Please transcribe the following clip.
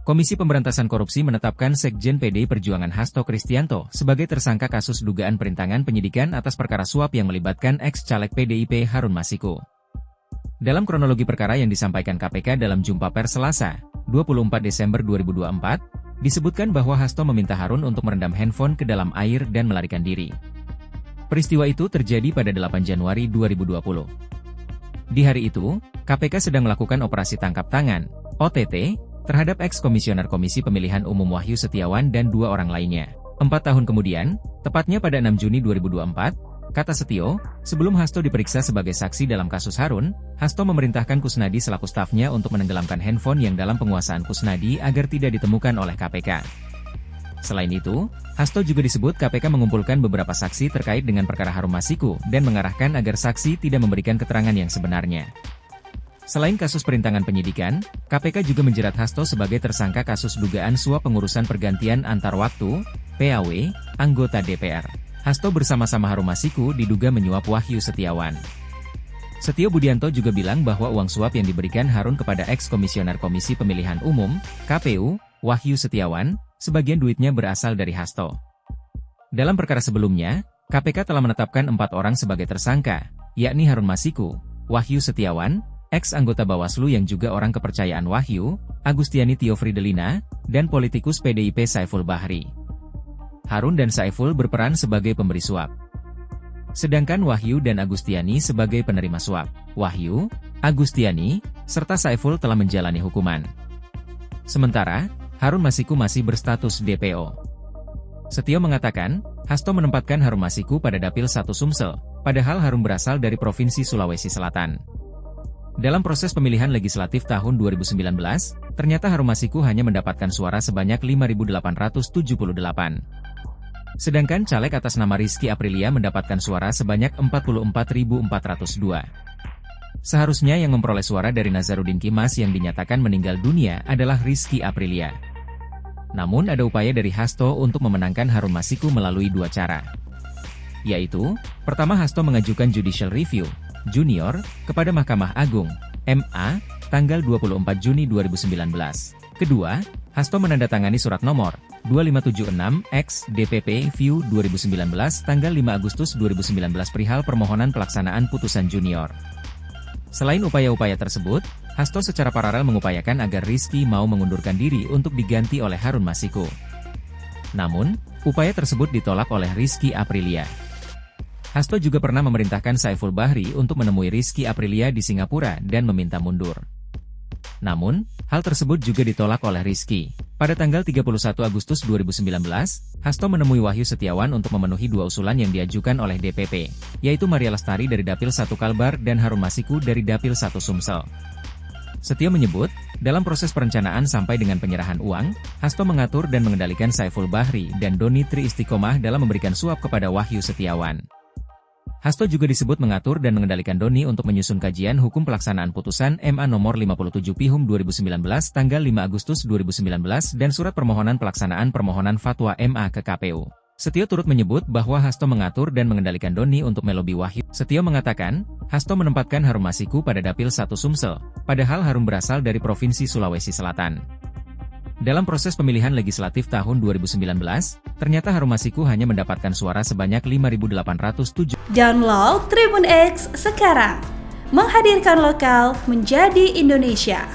Komisi Pemberantasan Korupsi menetapkan Sekjen PDI Perjuangan Hasto Kristianto sebagai tersangka kasus dugaan perintangan penyidikan atas perkara suap yang melibatkan ex-caleg PDIP Harun Masiku. Dalam kronologi perkara yang disampaikan KPK dalam jumpa pers Selasa, 24 Desember 2024, disebutkan bahwa Hasto meminta Harun untuk merendam handphone ke dalam air dan melarikan diri. Peristiwa itu terjadi pada 8 Januari 2020. Di hari itu, KPK sedang melakukan operasi tangkap tangan, OTT, terhadap ex-komisioner Komisi Pemilihan Umum Wahyu Setiawan dan 2 orang lainnya. 4 tahun kemudian, tepatnya pada 6 Juni 2024, kata Setio, sebelum Hasto diperiksa sebagai saksi dalam kasus Harun, Hasto memerintahkan Kusnadi selaku stafnya untuk menenggelamkan handphone yang dalam penguasaan Kusnadi agar tidak ditemukan oleh KPK. Selain itu, Hasto juga disebut KPK mengumpulkan beberapa saksi terkait dengan perkara Harun Masiku dan mengarahkan agar saksi tidak memberikan keterangan yang sebenarnya. Selain kasus perintangan penyidikan, KPK juga menjerat Hasto sebagai tersangka kasus dugaan suap pengurusan pergantian antar waktu, PAW, anggota DPR. Hasto bersama-sama Harun Masiku diduga menyuap Wahyu Setiawan. Setio Budianto juga bilang bahwa uang suap yang diberikan Harun kepada ex-komisioner Komisi Pemilihan Umum, KPU, Wahyu Setiawan, sebagian duitnya berasal dari Hasto. Dalam perkara sebelumnya, KPK telah menetapkan 4 orang sebagai tersangka, yakni Harun Masiku, Wahyu Setiawan, ex-anggota Bawaslu yang juga orang kepercayaan Wahyu, Agustiani Tio Fridelina, dan politikus PDIP Saiful Bahri. Harun dan Saiful berperan sebagai pemberi suap. Sedangkan Wahyu dan Agustiani sebagai penerima suap. Wahyu, Agustiani, serta Saiful telah menjalani hukuman. Sementara, Harun Masiku masih berstatus DPO. Setio mengatakan, Hasto menempatkan Harun Masiku pada Dapil 1 Sumsel, padahal Harun berasal dari Provinsi Sulawesi Selatan. Dalam proses pemilihan legislatif tahun 2019, ternyata Harun Masiku hanya mendapatkan suara sebanyak 5.878. Sedangkan caleg atas nama Rizky Aprilia mendapatkan suara sebanyak 44.402. Seharusnya yang memperoleh suara dari Nazarudin Kimas yang dinyatakan meninggal dunia adalah Rizky Aprilia. Namun ada upaya dari Hasto untuk memenangkan Harun Masiku melalui 2 cara. Yaitu, pertama Hasto mengajukan judicial review junior kepada Mahkamah Agung, MA, tanggal 24 Juni 2019. Kedua, Hasto menandatangani surat nomor 2576/X-DPP-View 2019 tanggal 5 Agustus 2019 perihal permohonan pelaksanaan putusan junior. Selain upaya-upaya tersebut, Hasto secara paralel mengupayakan agar Rizky mau mengundurkan diri untuk diganti oleh Harun Masiku. Namun, upaya tersebut ditolak oleh Rizky Aprilia. Hasto juga pernah memerintahkan Saiful Bahri untuk menemui Rizky Aprilia di Singapura dan meminta mundur. Namun, hal tersebut juga ditolak oleh Rizky. Pada tanggal 31 Agustus 2019, Hasto menemui Wahyu Setiawan untuk memenuhi 2 usulan yang diajukan oleh DPP, yaitu Maria Lestari dari Dapil 1 Kalbar dan Harun Masiku dari Dapil 1 Sumsel. Setio menyebut, dalam proses perencanaan sampai dengan penyerahan uang, Hasto mengatur dan mengendalikan Saiful Bahri dan Doni Tri Istiqomah dalam memberikan suap kepada Wahyu Setiawan. Hasto juga disebut mengatur dan mengendalikan Doni untuk menyusun kajian hukum pelaksanaan putusan MA nomor 57 Pihum 2019 tanggal 5 Agustus 2019 dan surat permohonan pelaksanaan permohonan fatwa MA ke KPU. Setio turut menyebut bahwa Hasto mengatur dan mengendalikan Doni untuk melobi Wahyu. Setio mengatakan, Hasto menempatkan Harun Masiku pada Dapil 1 Sumsel, padahal Harun berasal dari Provinsi Sulawesi Selatan. Dalam proses pemilihan legislatif tahun 2019, ternyata Harun Masiku hanya mendapatkan suara sebanyak 5.807. Download Tribun X sekarang, menghadirkan lokal menjadi Indonesia.